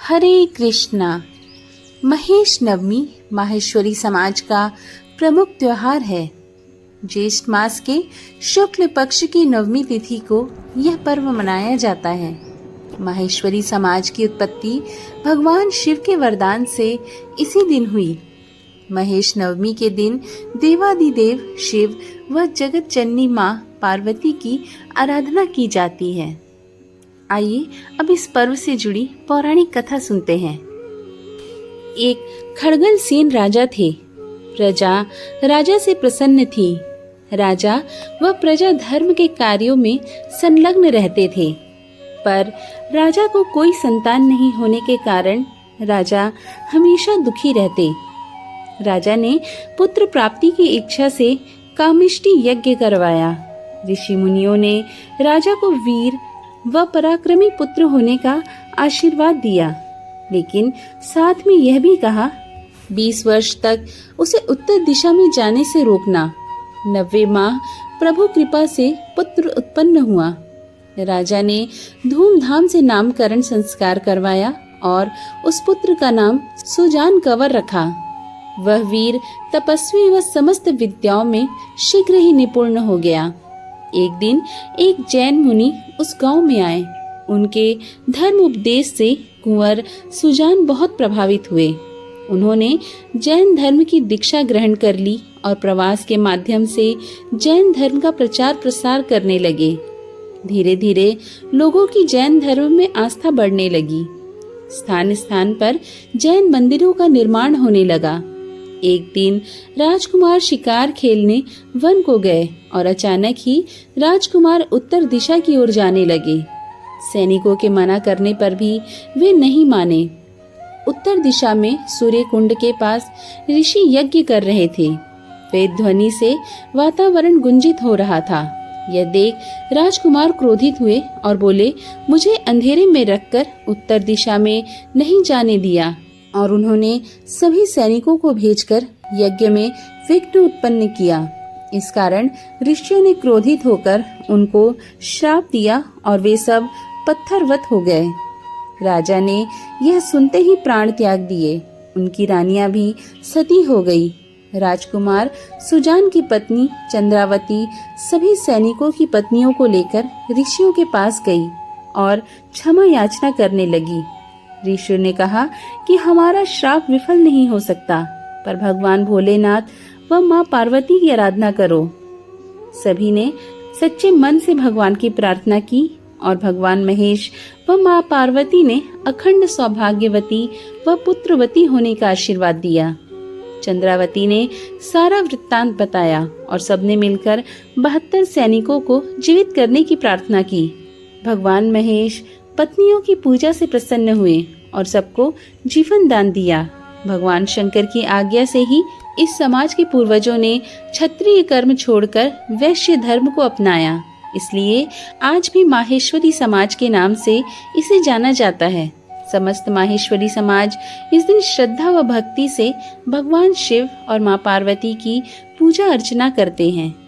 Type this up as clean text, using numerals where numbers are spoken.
हरे कृष्णा। महेश नवमी माहेश्वरी समाज का प्रमुख त्योहार है। ज्येष्ठ मास के शुक्ल पक्ष की नवमी तिथि को यह पर्व मनाया जाता है। माहेश्वरी समाज की उत्पत्ति भगवान शिव के वरदान से इसी दिन हुई। महेश नवमी के दिन देवादिदेव शिव व जगत जननी माँ पार्वती की आराधना की जाती है। आइए अब इस पर्व से जुड़ी पौराणिक कथा सुनते हैं। एक खड़गलसेन राजा थे। प्रजा राजा से प्रसन्न थी। राजा व प्रजा धर्म के कार्यों में संलग्न रहते थे, पर राजा को कोई संतान नहीं होने के कारण राजा हमेशा दुखी रहते। राजा ने पुत्र प्राप्ति की इच्छा से कामिष्टि यज्ञ करवाया। ऋषि मुनियों ने राजा को वीर व पराक्रमी पुत्र होने का आशीर्वाद दिया, लेकिन साथ में यह भी कहा 20 वर्ष तक उसे उत्तर दिशा में जाने से रोकना। 90 माह प्रभु कृपा से पुत्र उत्पन्न हुआ। राजा ने धूमधाम से नामकरण संस्कार करवाया और उस पुत्र का नाम सुजान कंवर रखा। वह वीर तपस्वी व समस्त विद्याओं में शीघ्र ही निपुण हो गया। एक दिन एक जैन मुनि उस गांव में आए। उनके धर्म उपदेश से कुंवर सुजान बहुत प्रभावित हुए। उन्होंने जैन धर्म की दीक्षा ग्रहण कर ली और प्रवास के माध्यम से जैन धर्म का प्रचार प्रसार करने लगे। धीरे धीरे लोगों की जैन धर्म में आस्था बढ़ने लगी। स्थान स्थान पर जैन मंदिरों का निर्माण होने लगा। एक दिन राजकुमार शिकार खेलने वन को गए और अचानक ही राजकुमार उत्तर दिशा की ओर जाने लगे। सैनिकों के मना करने पर भी वे नहीं माने। उत्तर दिशा में सूर्य कुंड के पास ऋषि यज्ञ कर रहे थे। वेद ध्वनि से वातावरण गुंजित हो रहा था। यह देख राजकुमार क्रोधित हुए और बोले, मुझे अंधेरे में रखकर उत्तर दिशा में नहीं जाने दिया। और उन्होंने सभी सैनिकों को भेजकर यज्ञ में विघ्न उत्पन्न किया। इस कारण ऋषियों ने क्रोधित होकर उनको श्राप दिया और वे सब पत्थरवत हो गए। राजा ने यह सुनते ही प्राण त्याग दिए। उनकी रानियां भी सती हो गई। राजकुमार सुजान की पत्नी चंद्रावती सभी सैनिकों की पत्नियों को लेकर ऋषियों के पास गई और क्षमा याचना करने लगी। ऋषियों ने कहा कि हमारा श्राप विफल नहीं हो सकता, पर भगवान भोलेनाथ व माँ पार्वती की आराधना करो। सभी ने सच्चे मन से भगवान की प्रार्थना की और भगवान महेश व माँ पार्वती ने अखंड सौभाग्यवती व पुत्रवती होने का आशीर्वाद दिया। चंद्रावती ने सारा वृत्तांत बताया और सबने मिलकर 72 सैनिकों को जीवित करने की प्रार्थना की। भगवान महेश पत्नियों की पूजा से प्रसन्न हुए और सबको जीवन दान दिया। भगवान शंकर की आज्ञा से ही इस समाज के पूर्वजों ने क्षत्रिय कर्म छोड़कर वैश्य धर्म को अपनाया। इसलिए आज भी माहेश्वरी समाज के नाम से इसे जाना जाता है। समस्त माहेश्वरी समाज इस दिन श्रद्धा व भक्ति से भगवान शिव और माँ पार्वती की पूजा अर्चना करते हैं।